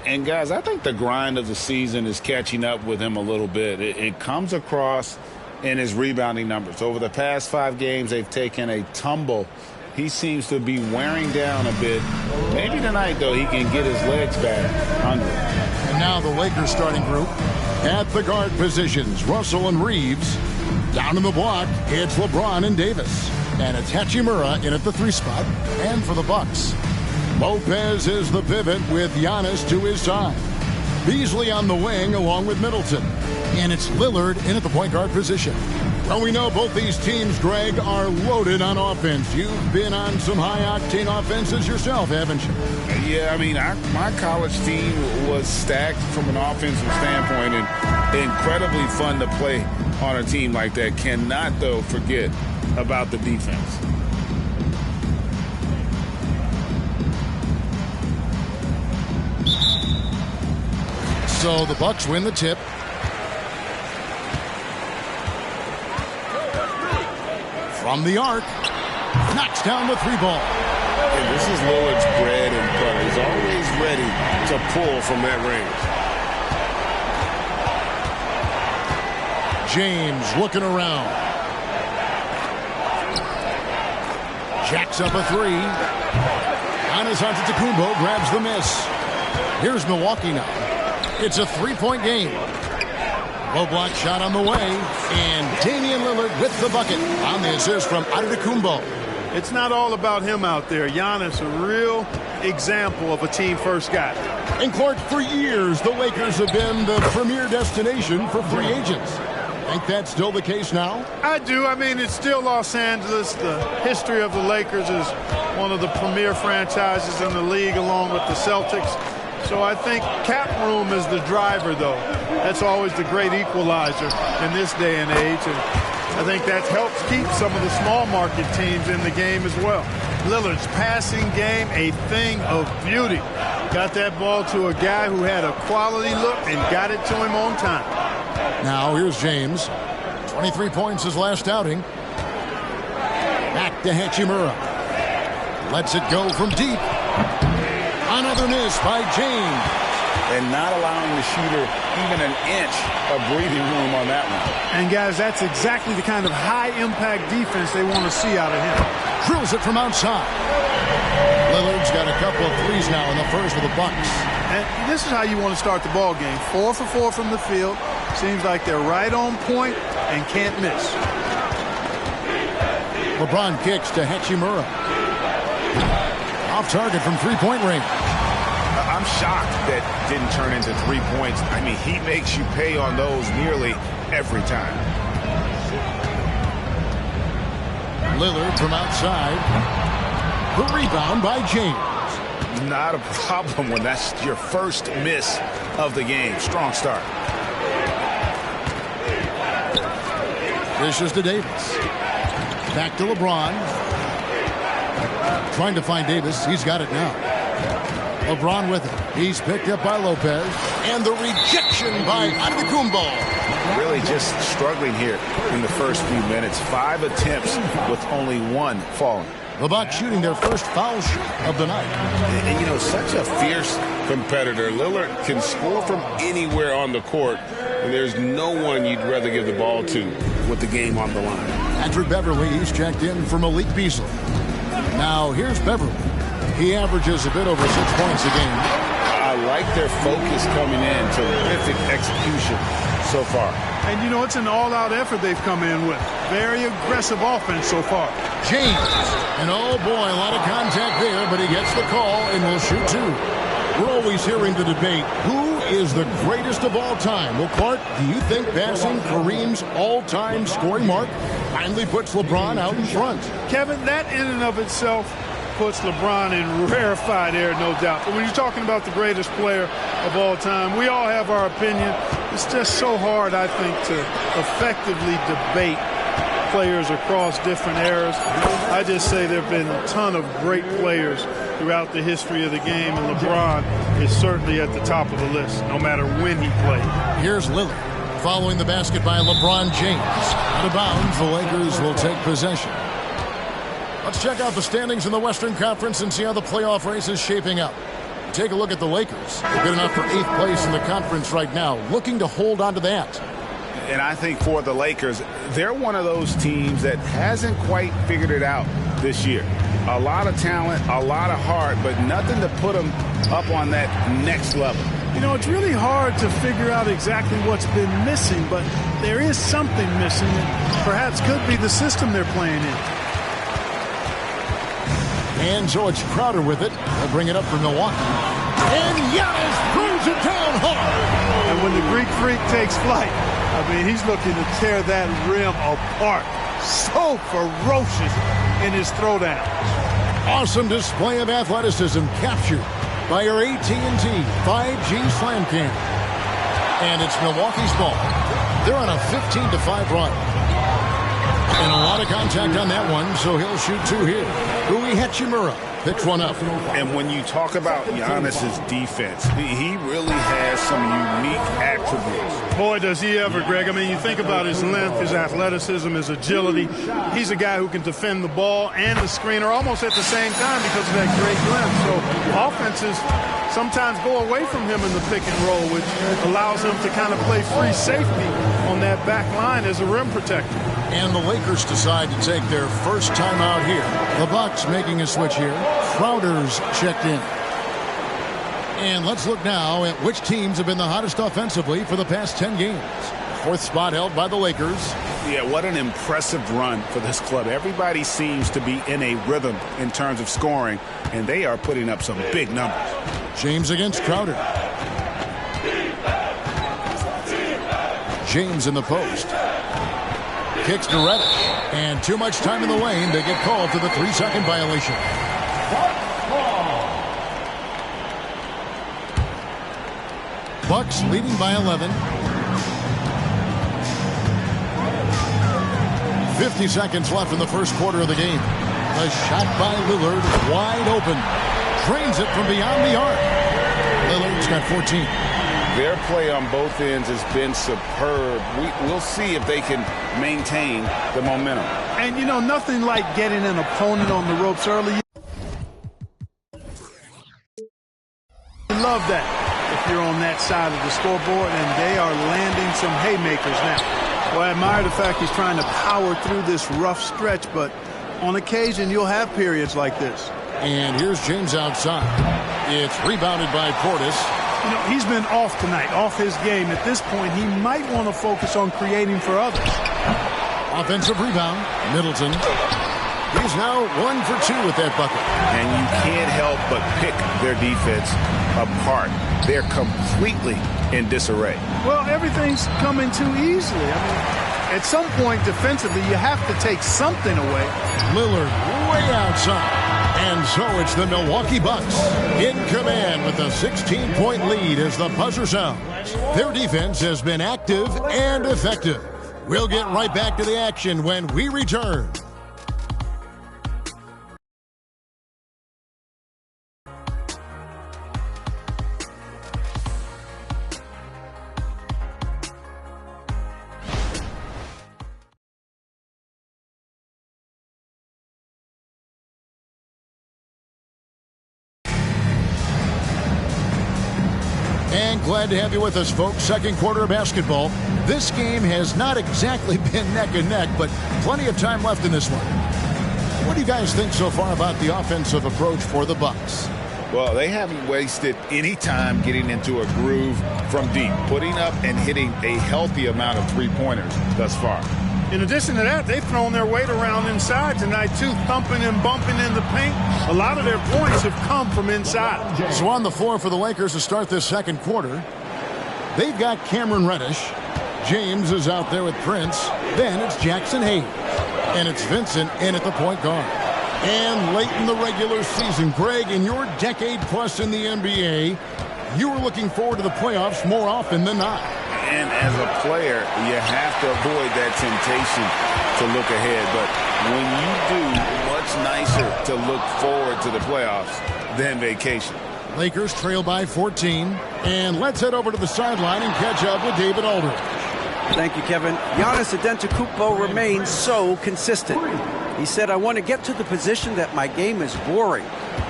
And guys, I think the grind of the season is catching up with him a little bit. It comes across in his rebounding numbers. Over the past 5 games, they've taken a tumble. He seems to be wearing down a bit. Maybe tonight, though, he can get his legs back under it. And now the Lakers starting group. At the guard positions, Russell and Reeves. Down in the block, it's LeBron and Davis. And it's Hachimura in at the 3 spot. And for the Bucks, Lopez is the pivot with Giannis to his side. Beasley on the wing along with Middleton. And it's Lillard in at the point guard position. Well, we know both these teams, Greg, are loaded on offense. You've been on some high-octane offenses yourself, haven't you? Yeah, I mean, my college team was stacked from an offensive standpoint and incredibly fun to play on a team like that. Cannot, though, forget about the defense. So the Bucks win the tip. From the arc, knocks down the 3 ball. And this is Lillard's bread and butter. He's always ready to pull from that range. James looking around. Jacks up a 3. Giannis Antetokounmpo grabs the miss. Here's Milwaukee now. It's a 3-point game. Low block shot on the way, and Damian Lillard with the bucket on the assist from Antetokounmpo. It's not all about him out there. Giannis, a real example of a team-first guy. And Clark, for years, the Lakers have been the premier destination for free agents. Think that's still the case now? I do. I mean, it's still Los Angeles. The history of the Lakers is one of the premier franchises in the league, along with the Celtics. So I think cap room is the driver, though. That's always the great equalizer in this day and age. And I think that helps keep some of the small market teams in the game as well. Lillard's passing game, a thing of beauty. Got that ball to a guy who had a quality look and got it to him on time. Now here's James. 23 points his last outing. Back to Hachimura. Lets it go from deep. Another miss by James. And not allowing the shooter even an inch of breathing room on that one. And, guys, that's exactly the kind of high-impact defense they want to see out of him. Drills it from outside. Lillard's got a couple of threes now in the first for the Bucks. And this is how you want to start the ball game. 4 for 4 from the field. Seems like they're right on point and can't miss. LeBron kicks to Hachimura. Off target from three-point range. I'm shocked that didn't turn into 3 points. I mean, he makes you pay on those nearly every time. Lillard from outside. The rebound by James. Not a problem when that's your first miss of the game. Strong start. Dishes to Davis. Back to LeBron. Trying to find Davis. He's got it now. LeBron with it. He's picked up by Lopez. And the rejection by Antetokounmpo. Really just struggling here in the first few minutes. 5 attempts with only 1 falling. The Bucks shooting their first foul shot of the night. And, you know, such a fierce competitor. Lillard can score from anywhere on the court. And there's no one you'd rather give the ball to with the game on the line. Patrick Beverly, he's checked in for Malik Beasley. Now here's Beverly. He averages a bit over 6 points a game. I like their focus coming in. Terrific execution so far. And, you know, it's an all-out effort they've come in with. Very aggressive offense so far. James. And, oh, boy, a lot of contact there, but he gets the call and will shoot 2. We're always hearing the debate, who is the greatest of all time? Well, Clark, do you think passing Kareem's all-time scoring mark finally puts LeBron out in front? Kevin, that in and of itself puts LeBron in rarefied air, no doubt. But when you're talking about the greatest player of all time, we all have our opinion. It's just so hard, I think, to effectively debate players across different eras. I just say there have been a ton of great players throughout the history of the game, and LeBron is certainly at the top of the list, no matter when he played. Here's Lillard following the basket by LeBron James. Out of bounds, the Lakers will take possession. Let's check out the standings in the Western Conference and see how the playoff race is shaping up. Take a look at the Lakers. They're good enough for 8th place in the conference right now, looking to hold on to that. And I think for the Lakers, they're one of those teams that hasn't quite figured it out this year. A lot of talent, a lot of heart, but nothing to put them up on that next level. You know, it's really hard to figure out exactly what's been missing, but there is something missing that perhaps could be the system they're playing in. And so it's Crowder with it. They'll bring it up for Milwaukee. And Giannis throws it down hard. And when the Greek Freak takes flight, I mean, he's looking to tear that rim apart. So ferocious in his throwdown. Awesome display of athleticism captured by our AT&T 5G Slam Cam. And it's Milwaukee's ball. They're on a 15-5 run. And a lot of contact on that one, so he'll shoot 2 here. Rui Hachimura picks one up. And when you talk about Giannis's defense, he really has some unique attributes. Boy, does he ever, Greg. I mean, you think about his length, his athleticism, his agility. He's a guy who can defend the ball and the screener almost at the same time because of that great length. So offenses sometimes go away from him in the pick and roll, which allows him to kind of play free safety on that back line as a rim protector. And the Lakers decide to take their first time out here. The Bucks making a switch here. Crowder's checked in. And let's look now at which teams have been the hottest offensively for the past 10 games. 4th spot held by the Lakers. Yeah, what an impressive run for this club. Everybody seems to be in a rhythm in terms of scoring, and they are putting up some big numbers. James against Crowder. James in the post. Kicks to Reddish. And too much time in the lane. They get called for the 3-second violation. Bucks leading by 11. 50 seconds left in the first quarter of the game. A shot by Lillard, wide open. Drains it from beyond the arc. Lillard's got 14. Their play on both ends has been superb. We'll see if they can maintain the momentum. And, you know, nothing like getting an opponent on the ropes early. You love that if you're on that side of the scoreboard, and they are landing some haymakers now. Well, I admire the fact he's trying to power through this rough stretch, but on occasion you'll have periods like this. And here's James outside. It's rebounded by Portis. You know, he's been off tonight, off his game. At this point, he might want to focus on creating for others. Offensive rebound, Middleton. He's now 1 for 2 with that bucket. And you can't help but pick their defense apart. They're completely in disarray. Well, everything's coming too easily. I mean, at some point defensively, you have to take something away. Lillard way outside. And so it's the Milwaukee Bucks in command with a 16-point lead as the buzzer sounds. Their defense has been active and effective. We'll get right back to the action when we return. And glad to have you with us, folks. Second quarter of basketball. This game has not exactly been neck and neck, but plenty of time left in this one. What do you guys think so far about the offensive approach for the Bucks? Well, they haven't wasted any time getting into a groove from deep, putting up and hitting a healthy amount of three-pointers thus far. In addition to that, they've thrown their weight around inside tonight, too, thumping and bumping in the paint. A lot of their points have come from inside. So on the floor for the Lakers to start this second quarter, they've got Cameron Reddish. James is out there with Prince. Then it's Jackson Hayes. And it's Vincent in at the point guard. And late in the regular season, Greg, in your decade plus in the NBA, you were looking forward to the playoffs more often than not. And as a player, you have to avoid that temptation to look ahead. But when you do, much nicer to look forward to the playoffs than vacation. Lakers trail by 14. And let's head over to the sideline and catch up with David Aldridge. Thank you, Kevin. Giannis Antetokounmpo remains so consistent. He said, I want to get to the position that my game is boring.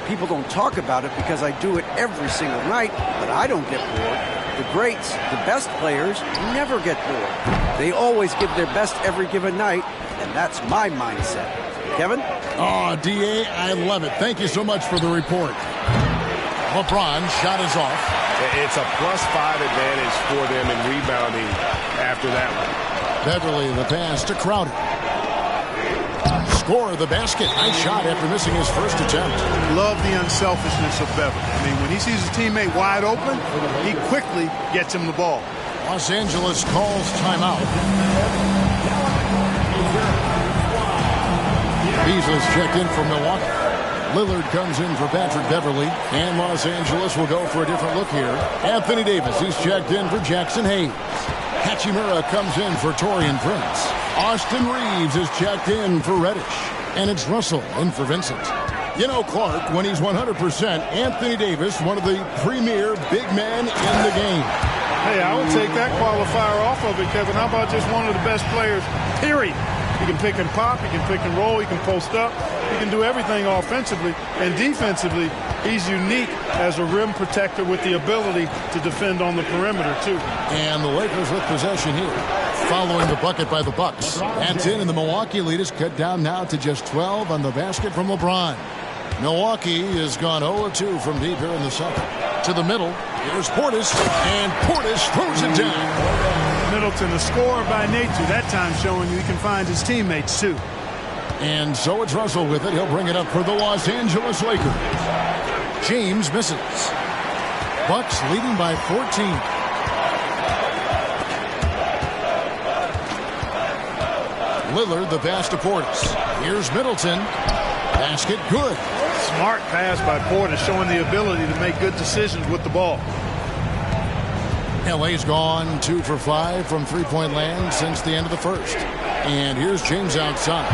People don't talk about it because I do it every single night, but I don't get bored. The greats, the best players, never get bored. They always give their best every given night, and that's my mindset. Kevin? Oh, D.A., I love it. Thank you so much for the report. LeBron's shot is off. It's a +5 advantage for them in rebounding after that one. Beverly, the pass to Crowder. Score the basket. Nice shot after missing his first attempt. Love the unselfishness of Beverly. I mean, when he sees his teammate wide open, he quickly gets him the ball. Los Angeles calls timeout. Beasley's checked in for Milwaukee. Lillard comes in for Patrick Beverly, and Los Angeles will go for a different look here. Anthony Davis, he's checked in for Jackson Hayes. Hachimura comes in for Taurean Prince. Austin Reeves is checked in for Reddish, and it's Russell in for Vincent. You know, Clark, when he's 100%, Anthony Davis, one of the premier big men in the game. Hey, I would take that qualifier off of it, Kevin. How about just one of the best players, period? He can pick and pop, he can pick and roll, he can post up, he can do everything offensively. And defensively, he's unique as a rim protector with the ability to defend on the perimeter, too. And the Lakers with possession here, following the bucket by the Bucks. That's in, and the Milwaukee lead is cut down now to just 12 on the basket from LeBron. Milwaukee has gone 0-2 from deep here in the second. To the middle, here's Portis, and Portis throws it down. Middleton, a scorer by nature, that time showing you he can find his teammates, too. And so it's Russell with it. He'll bring it up for the Los Angeles Lakers. James misses. Bucks leading by 14. Lillard, the pass to Portis. Here's Middleton. Basket good. Smart pass by Portis, showing the ability to make good decisions with the ball. LA's gone 2 for 5 from three-point land since the end of the first. And here's James outside.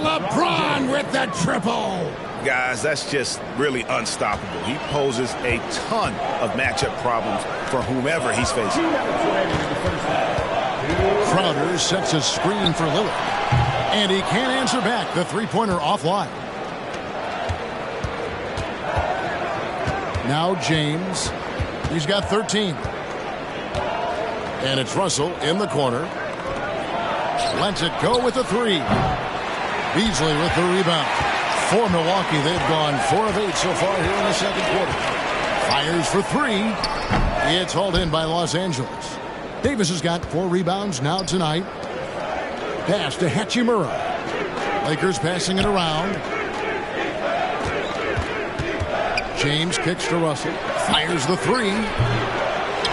LeBron with the triple. Guys, that's just really unstoppable. He poses a ton of matchup problems for whomever he's facing. Crowder sets a screen for Lillard. And he can't answer back. The three-pointer offline. Now James. He's got 13. And it's Russell in the corner. Lets it go with a three. Beasley with the rebound. For Milwaukee, they've gone 4 of 8 so far here in the second quarter. Fires for 3. It's hauled in by Los Angeles. Davis has got 4 rebounds now tonight. Pass to Hachimura. Lakers passing it around. James kicks to Russell. Fires the 3.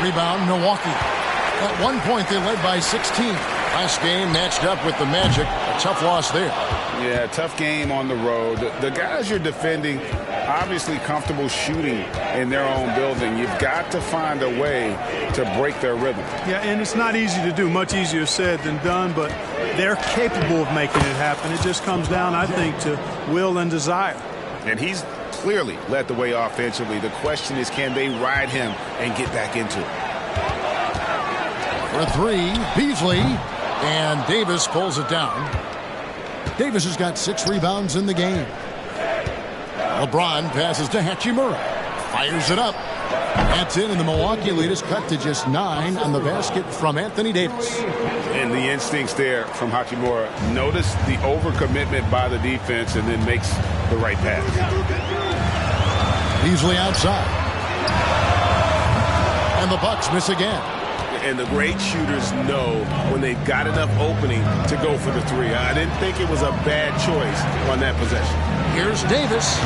Rebound, Milwaukee. At one point, they led by 16. Last game matched up with the Magic. A tough loss there. Yeah, tough game on the road. The guys you're defending, obviously comfortable shooting in their own building. You've got to find a way to break their rhythm. Yeah, and it's not easy to do. Much easier said than done, but they're capable of making it happen. It just comes down, I think, to will and desire. And he's clearly led the way offensively. The question is, can they ride him and get back into it? For 3, Beasley, and Davis pulls it down. Davis has got 6 rebounds in the game. LeBron passes to Hachimura. Fires it up. That's in, and the Milwaukee lead is cut to just 9 on the basket from Anthony Davis. And the instincts there from Hachimura. Notice the overcommitment by the defense and then makes the right pass. Beasley outside. And the Bucks miss again. And the great shooters know when they've got enough opening to go for the 3. I didn't think it was a bad choice on that possession. Here's Davis.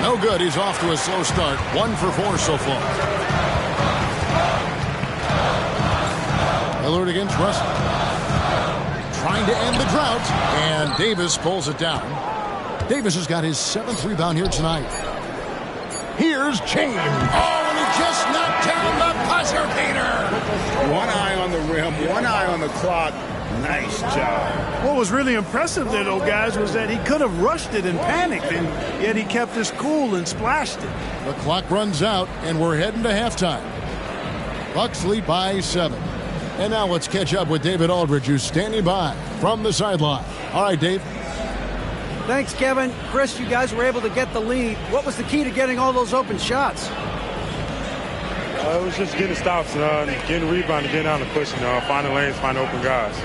No good. He's off to a slow start. 1 for 4 so far. Lillard against Russell. Trying to end the drought. And Davis pulls it down. Davis has got his 7th rebound here tonight. Here's James. Oh, and he just knocked down the buzzer beater. One eye on the rim, one eye on the clock. Nice job. What was really impressive there, though, guys, was that he could have rushed it and panicked, and yet he kept his cool and splashed it. The clock runs out, and we're heading to halftime. Bucks lead by 7. And now let's catch up with David Aldridge, who's standing by from the sideline. All right, Dave. Thanks, Kevin. Chris, you guys were able to get the lead. What was the key to getting all those open shots? It was just getting stops, getting rebounding, getting out and pushing, finding lanes, finding open guys.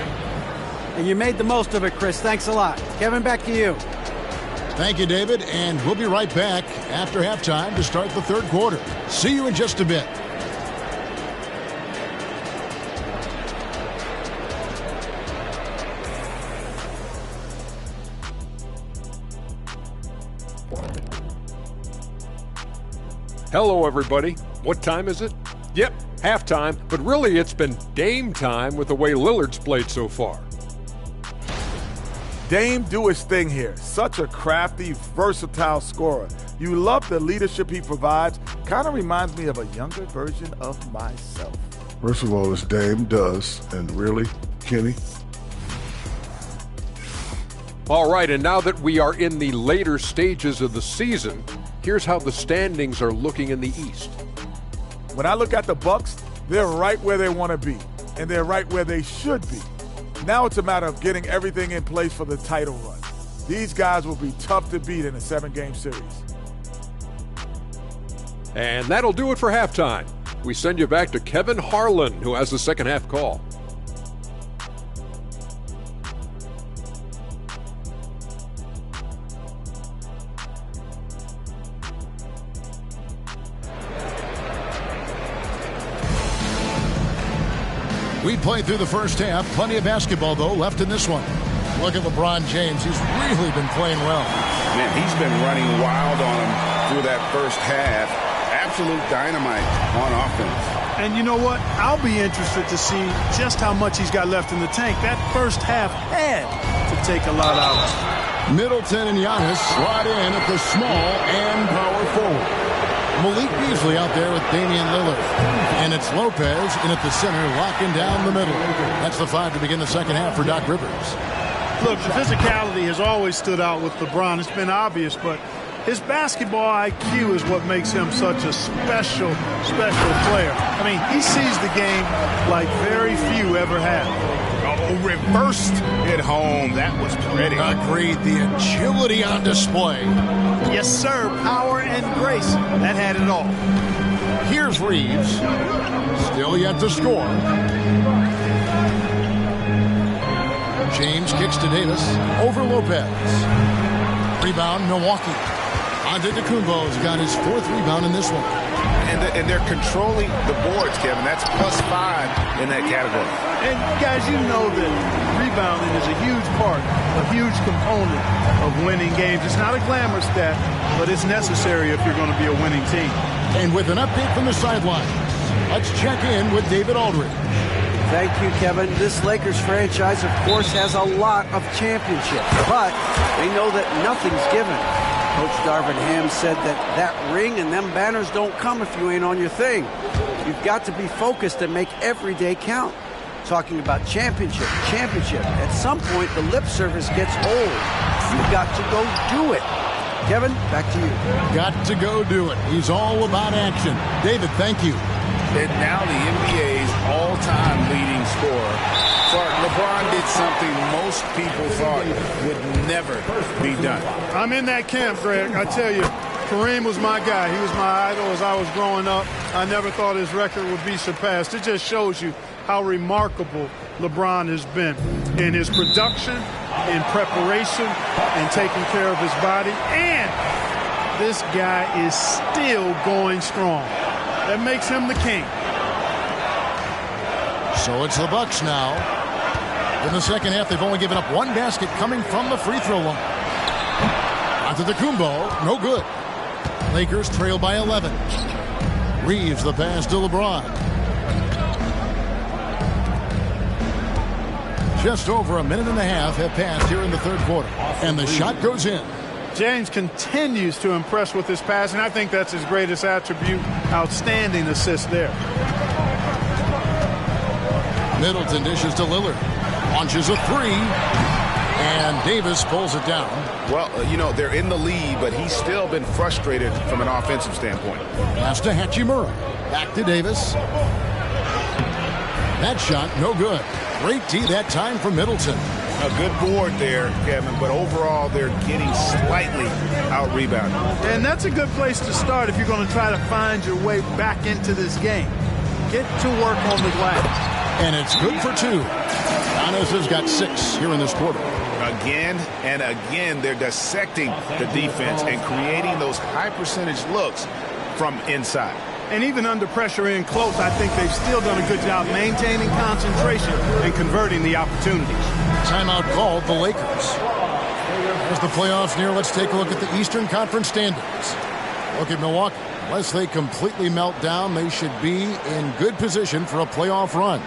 And you made the most of it, Chris. Thanks a lot. Kevin, back to you. Thank you, David, and we'll be right back after halftime to start the third quarter. See you in just a bit. Hello, everybody. What time is it? Yep, halftime, but really it's been Dame time with the way Lillard's played so far. Dame do his thing here. Such a crafty, versatile scorer. You love the leadership he provides. Kind of reminds me of a younger version of myself. First of all, this Dame does, and really, Kenny? All right, and now that we are in the later stages of the season, here's how the standings are looking in the East. When I look at the Bucks, they're right where they want to be, and they're right where they should be. Now it's a matter of getting everything in place for the title run. These guys will be tough to beat in a 7-game series. And that'll do it for halftime. We send you back to Kevin Harlan, who has the second half call. We played through the first half. Plenty of basketball, though, left in this one. Look at LeBron James. He's really been playing well. Man, he's been running wild on him through that first half. Absolute dynamite on offense. And you know what? I'll be interested to see just how much he's got left in the tank. That first half had to take a lot out of him. Middleton and Giannis slide in at the small and power forward. Malik Beasley out there with Damian Lillard. And it's Lopez in at the center, locking down the middle. That's the 5 to begin the second half for Doc Rivers. Look, the physicality has always stood out with LeBron. It's been obvious, but his basketball IQ is what makes him such a special player. I mean, he sees the game like very few ever have. Oh, reversed at home. That was pretty. Agreed. The agility on display. Yes, sir. Power and grace. That had it all. Here's Reeves. Still yet to score. James kicks to Davis. Over Lopez. Rebound, Milwaukee. Antetokounmpo's got his 4th rebound in this one. And they're controlling the boards, Kevin. That's +5 in that category. And guys, you know that rebounding is a huge part, a huge component of winning games. It's not a glamour stat, but it's necessary if you're going to be a winning team. And with an update from the sidelines, let's check in with David Aldridge. Thank you, Kevin. This Lakers franchise, of course, has a lot of championships, but they know that nothing's given. Coach Darvin Ham said that ring and them banners don't come if you ain't on your thing. You've got to be focused and make every day count. Talking about championship. At some point, the lip service gets old. You've got to go do it. Kevin, back to you. Got to go do it. He's all about action. David, thank you. And now the NBA's all-time leading scorer. Clark, LeBron did something most people thought would never be done. I'm in that camp, Greg. I tell you, Kareem was my guy. He was my idol as I was growing up. I never thought his record would be surpassed. It just shows you how remarkable LeBron has been in his production, in preparation, and taking care of his body. And this guy is still going strong. That makes him the king. So it's the Bucks now. In the second half, they've only given up 1 basket coming from the free throw line. Antetokounmpo, no good. Lakers trail by 11. Reeves the pass to LeBron. Just over a minute and a half have passed here in the third quarter. And the shot goes in. James continues to impress with his passing. I think that's his greatest attribute. Outstanding assist there. Middleton dishes to Lillard. Launches a 3. And Davis pulls it down. Well, you know, they're in the lead, but he's still been frustrated from an offensive standpoint. Pass to Hachimura. Back to Davis. That shot, no good. Great D that time from Middleton. A good board there, Kevin, but overall they're getting slightly out-rebounded. And that's a good place to start if you're going to try to find your way back into this game. Get to work on the glass. And it's good for 2. Giannis has got 6 here in this quarter. Again and again, they're dissecting the defense and creating those high-percentage looks from inside. And even under pressure in close, I think they've still done a good job maintaining concentration and converting the opportunities. Timeout called the Lakers. As the playoffs near, let's take a look at the Eastern Conference standings. Look at Milwaukee. Unless they completely melt down, they should be in good position for a playoff run.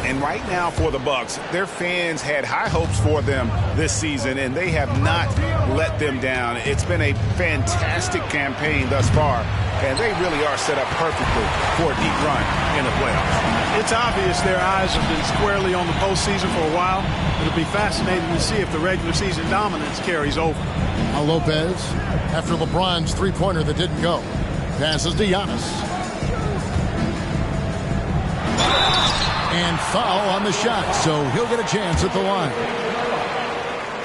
And right now for the Bucks, their fans had high hopes for them this season, and they have not let them down. It's been a fantastic campaign thus far, and they really are set up perfectly for a deep run in the playoffs. It's obvious their eyes have been squarely on the postseason for a while. It'll be fascinating to see if the regular season dominance carries over. Now Lopez, after LeBron's three-pointer that didn't go, passes to Giannis. And foul on the shot, so he'll get a chance at the line.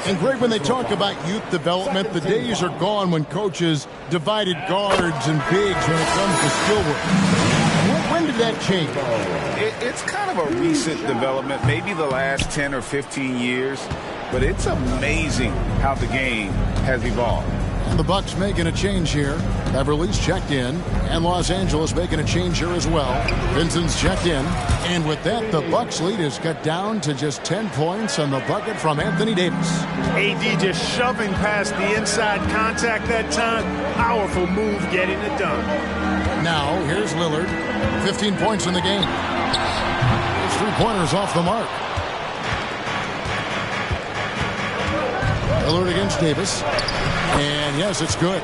And Greg, when they talk about youth development, the days are gone when coaches divided guards and bigs when it comes to skill work. When did that change? It's kind of a recent development, maybe the last 10 or 15 years, but it's amazing how the game has evolved. And the Bucks making a change here. Beverly's checked in, and Los Angeles making a change here as well. Vincent's checked in, and with that, the Bucks lead is cut down to just 10 points on the bucket from Anthony Davis. AD just shoving past the inside contact that time. Powerful move getting it done. Now, here's Lillard. 15 points in the game. His three-pointers off the mark. Lillard against Davis. And yes, it's good.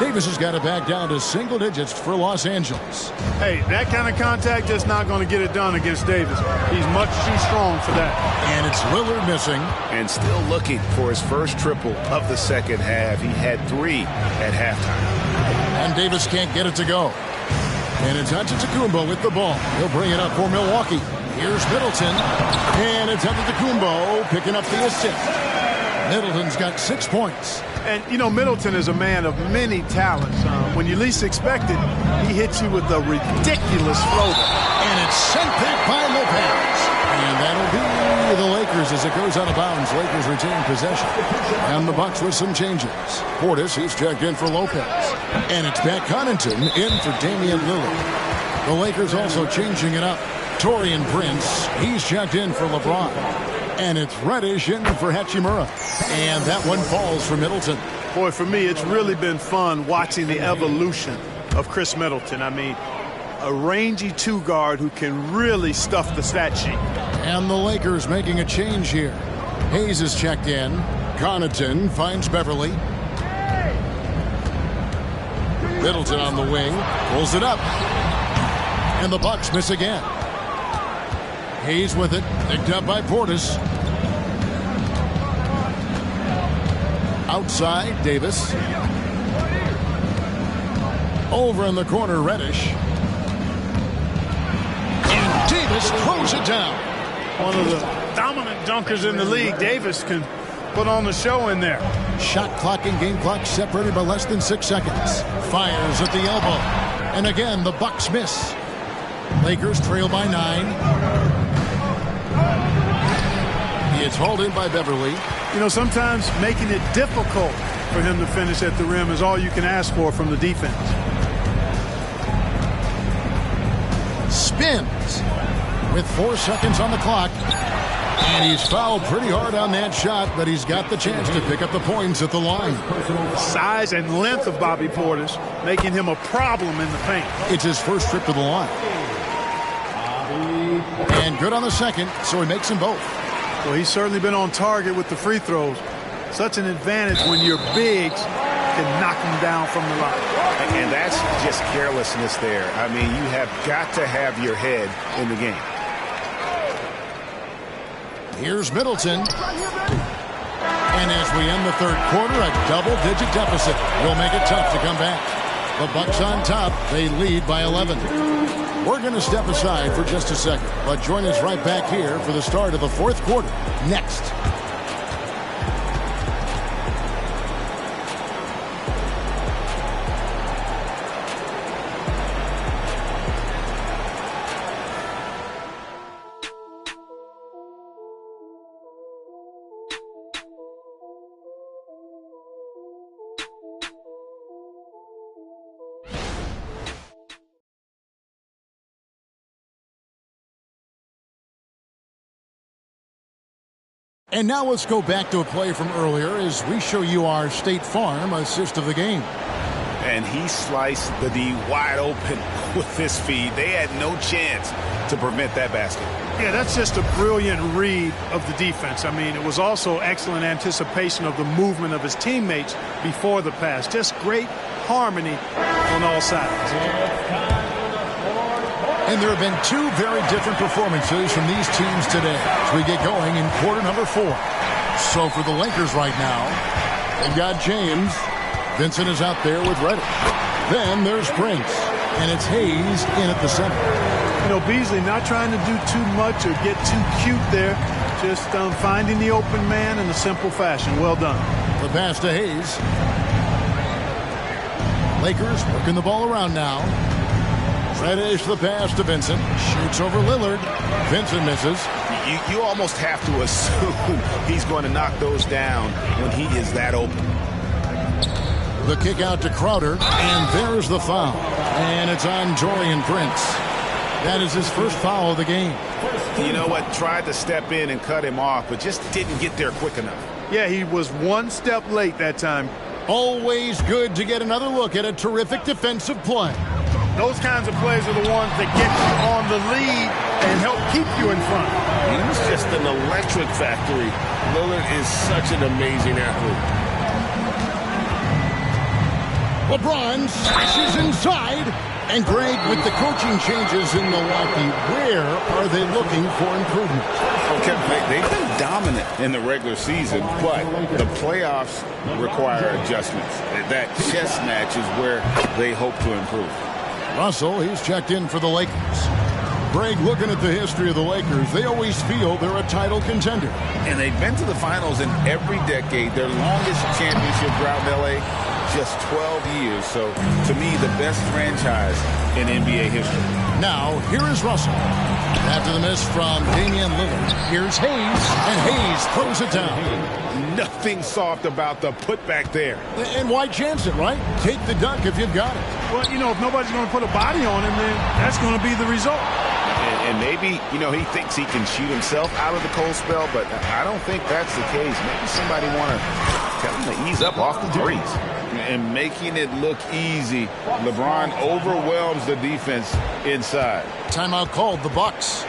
Davis has got it back down to single digits for Los Angeles. Hey, that kind of contact just not going to get it done against Davis. He's much too strong for that. And it's Lillard missing. And still looking for his first triple of the second half. He had 3 at halftime. And Davis can't get it to go. And it's Antetokounmpo with the ball. He'll bring it up for Milwaukee. Here's Middleton. And it's Antetokounmpo picking up the assist. Middleton's got 6 points. And, you know, Middleton is a man of many talents. When you least expect it, he hits you with a ridiculous floater. And it's sent back by Lopez. And that'll be the Lakers as it goes out of bounds. Lakers retain possession. And the Bucks with some changes. Portis, he's checked in for Lopez. And it's back Connaughton in for Damian Lillard. The Lakers also changing it up. Taurean Prince, he's checked in for LeBron. And it's Reddish in for Hachimura. And that one falls for Middleton. Boy, for me, it's really been fun watching the evolution of Chris Middleton. I mean, a rangy two-guard who can really stuff the stat sheet. And the Lakers making a change here. Hayes is checked in. Connaughton finds Beverly. Middleton on the wing. Pulls it up. And the Bucks miss again. Hayes with it. Picked up by Portis. Outside, Davis. Over in the corner, Reddish. And Davis throws it down. One of the dominant dunkers in the league. Davis can put on the show in there. Shot clock and game clock separated by less than 6 seconds. Fires at the elbow. And again, the Bucks miss. Lakers trail by 9. It's hauled in by Beverly. You know, sometimes making it difficult for him to finish at the rim is all you can ask for from the defense. Spins with 4 seconds on the clock. And he's fouled pretty hard on that shot, but he's got the chance to pick up the points at the line. Size and length of Bobby Portis making him a problem in the paint. It's his first trip to the line. And good on the second, so he makes them both. Well, he's certainly been on target with the free throws. Such an advantage when your bigs can knock him down from the line. And that's just carelessness there. I mean, you have got to have your head in the game. Here's Middleton. And as we end the third quarter, a double-digit deficit will make it tough to come back. The Bucks on top. They lead by 11. We're going to step aside for just a second, but join us right back here for the start of the fourth quarter next. And now let's go back to a play from earlier as we show you our State Farm assist of the game. And he sliced the D wide open with his feed. They had no chance to prevent that basket. Yeah, that's just a brilliant read of the defense. I mean, it was also excellent anticipation of the movement of his teammates before the pass. Just great harmony on all sides. And there have been two very different performances from these teams today as we get going in quarter number 4. So for the Lakers right now, they've got James. Vincent is out there with Reddick. Then there's Prince. And it's Hayes in at the center. You know, Beasley not trying to do too much or get too cute there. Just finding the open man in a simple fashion. Well done. The pass to Hayes. Lakers working the ball around now. Reddish the pass to Vincent. Shoots over Lillard. Vincent misses. You almost have to assume he's going to knock those down when he is that open. The kick out to Crowder. And there's the foul. And it's on Taurean Prince. That is his first foul of the game. You know what? Tried to step in and cut him off, but just didn't get there quick enough. Yeah, he was one step late that time. Always good to get another look at a terrific defensive play. Those kinds of plays are the ones that get you on the lead and help keep you in front. He's just an electric factory. Lillard is such an amazing athlete. LeBron slashes inside. And Greg, with the coaching changes in Milwaukee, where are they looking for improvement? Okay, they've been dominant in the regular season, but the playoffs require adjustments. That chess match is where they hope to improve. Russell, he's checked in for the Lakers. Greg, looking at the history of the Lakers, they always feel they're a title contender. And they've been to the finals in every decade. Their longest championship drought in L.A., just 12 years. So, to me, the best franchise in NBA history. Now, here is Russell. After the miss from Damian Lillard, here's Hayes, and Hayes throws it down. Nothing soft about the putback there. And why chance it, right? Take the dunk if you've got it. Well, you know, if nobody's going to put a body on him, then that's going to be the result. And maybe, you know, he thinks he can shoot himself out of the cold spell, but I don't think that's the case. Maybe somebody want to tell him to ease up off the threes. And making it look easy, LeBron overwhelms the defense inside. Timeout called, the Bucks.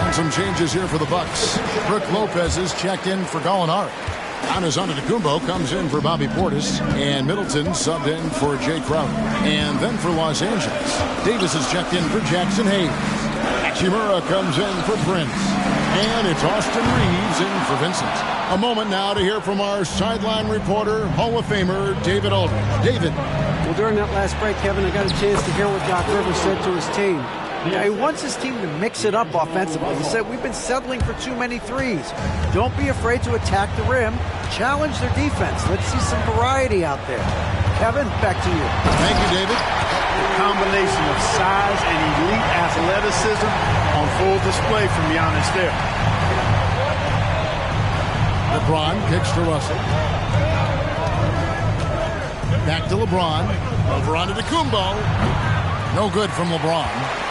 And some changes here for the Bucks. Brook Lopez is checked in for Gallinari. Giannis Antetokounmpo comes in for Bobby Portis, and Middleton subbed in for Jay Crowder. And then for Los Angeles, Davis is checked in for Jackson Hayes. Hachimura comes in for Prince. And it's Austin Reeves in for Vincent. A moment now to hear from our sideline reporter, Hall of Famer David Aldridge. David. Well, during that last break, Kevin, I got a chance to hear what Doc Rivers said to his team. He wants his team to mix it up offensively. He said, we've been settling for too many threes. Don't be afraid to attack the rim. Challenge their defense. Let's see some variety out there. Kevin, back to you. Thank you, David. A combination of size and elite athleticism on full display from Giannis there. LeBron kicks to Russell. Back to LeBron. Over onto Antetokounmpo. No good from LeBron.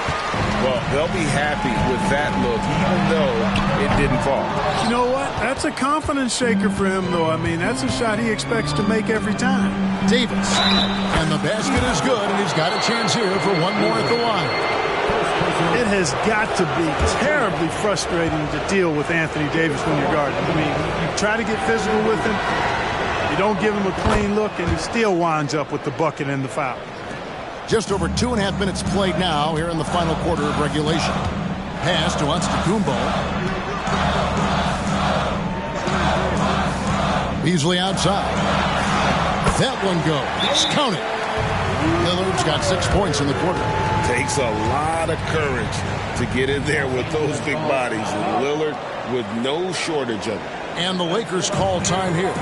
Well, they'll be happy with that look, even though it didn't fall. You know what? That's a confidence shaker for him, though. I mean, that's a shot he expects to make every time. Davis. And the basket is good, and he's got a chance here for one more at the line. It has got to be terribly frustrating to deal with Anthony Davis when you're guarding. I mean, you try to get physical with him, you don't give him a clean look, and he still winds up with the bucket and the foul. Just over 2.5 minutes played now here in the final quarter of regulation. Pass to Antetokounmpo. Beasley outside. That one goes. Count it. Lillard's got 6 points in the quarter. Takes a lot of courage to get in there with those big bodies. And Lillard with no shortage of it. And the Lakers call time here.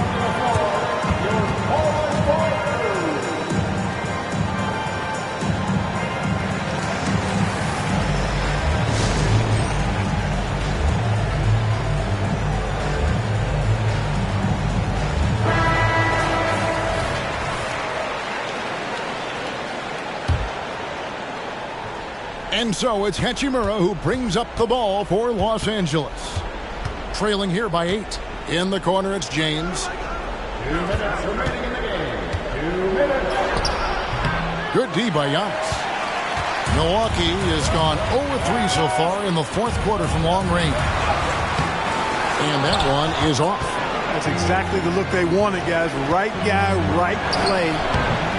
And so it's Hachimura who brings up the ball for Los Angeles. Trailing here by 8. In the corner, it's James. 2 minutes remaining in the game. 2 minutes. Good D by Giannis. Milwaukee has gone 0-3 so far in the fourth quarter from long range. And that one is off. That's exactly the look they wanted, guys. Right guy, right play,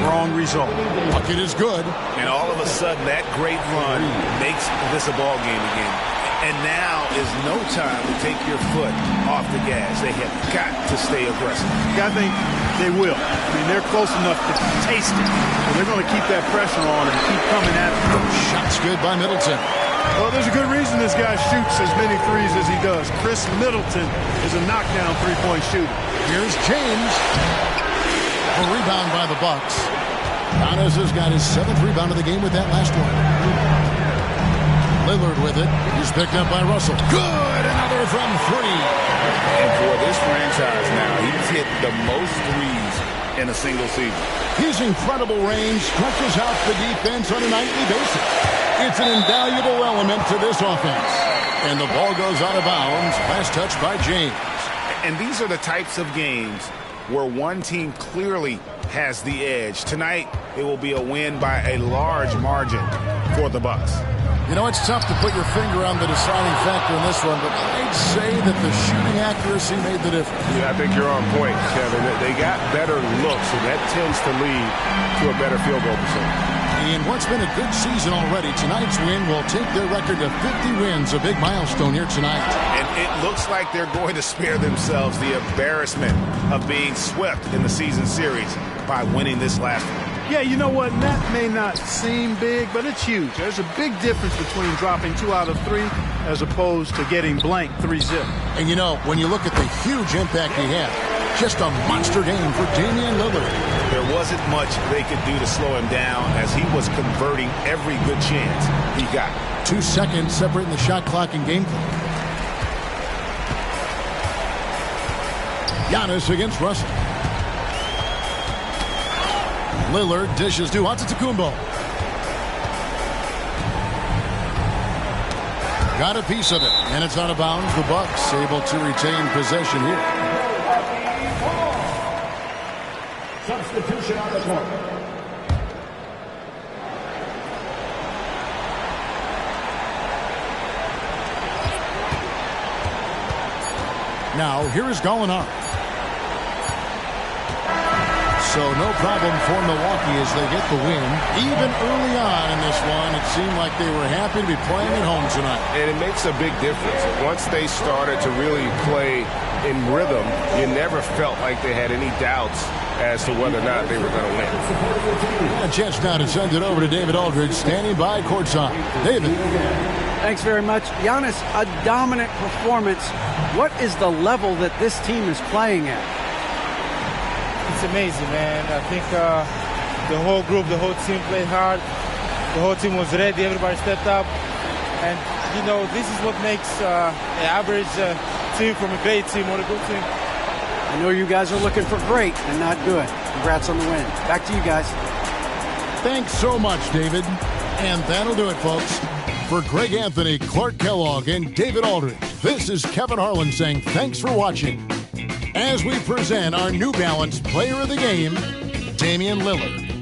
wrong result. Bucket is good. And all of a sudden, that great run makes this a ball game again. And now is no time to take your foot off the gas. They have got to stay aggressive. I think they will. I mean, they're close enough to taste it. So they're going to keep that pressure on and keep coming at it. Shot's good by Middleton. Well, there's a good reason this guy shoots as many threes as he does. Chris Middleton is a knockdown three-point shooter. Here's James. A rebound by the Bucks. Giannis has got his 7th rebound of the game with that last one. Lillard with it. He's picked up by Russell. Good! Another from 3. And for this franchise now, he's hit the most threes in a single season. His incredible range stretches out the defense on a nightly basis. It's an invaluable element to this offense. And the ball goes out of bounds. Last touch by James. And these are the types of games where one team clearly has the edge. Tonight, it will be a win by a large margin for the Bucks. You know, it's tough to put your finger on the deciding factor in this one, but I'd say that the shooting accuracy made the difference. Yeah, I think you're on point, Kevin. They got better looks, and that tends to lead to a better field goal percentage. In what's been a good season already, tonight's win will take their record to 50 wins, a big milestone here tonight. And it looks like they're going to spare themselves the embarrassment of being swept in the season series by winning this last one. Yeah, you know what? That may not seem big, but it's huge. There's a big difference between dropping 2 out of 3 as opposed to getting blank 3-0. And you know, when you look at the huge impact he had, just a monster game for Damian Lillard. There wasn't much they could do to slow him down as he was converting every good chance he got. 2 seconds separating the shot clock and game clock. Giannis against Russell. Lillard dishes to Antetokounmpo. Got a piece of it, and it's out of bounds. The Bucks able to retain possession here. Substitution on the court. Now, here is Gallinari. So no problem for Milwaukee as they get the win. Even early on in this one, it seemed like they were happy to be playing at home tonight. And it makes a big difference. Once they started to really play in rhythm, you never felt like they had any doubts as to whether or not they were going to win. A chance now to send it over to David Aldridge, standing by courtside. David. Thanks very much. Giannis, a dominant performance. What is the level that this team is playing at? It's amazing, man. I think the whole group, the whole team played hard. The whole team was ready. Everybody stepped up. And, you know, this is what makes an average team from a great team or a good team. I know you guys are looking for great and not good. Congrats on the win. Back to you guys. Thanks so much, David. And that'll do it, folks. For Greg Anthony, Clark Kellogg, and David Aldridge, this is Kevin Harlan saying thanks for watching as we present our New Balance Player of the Game, Damian Lillard.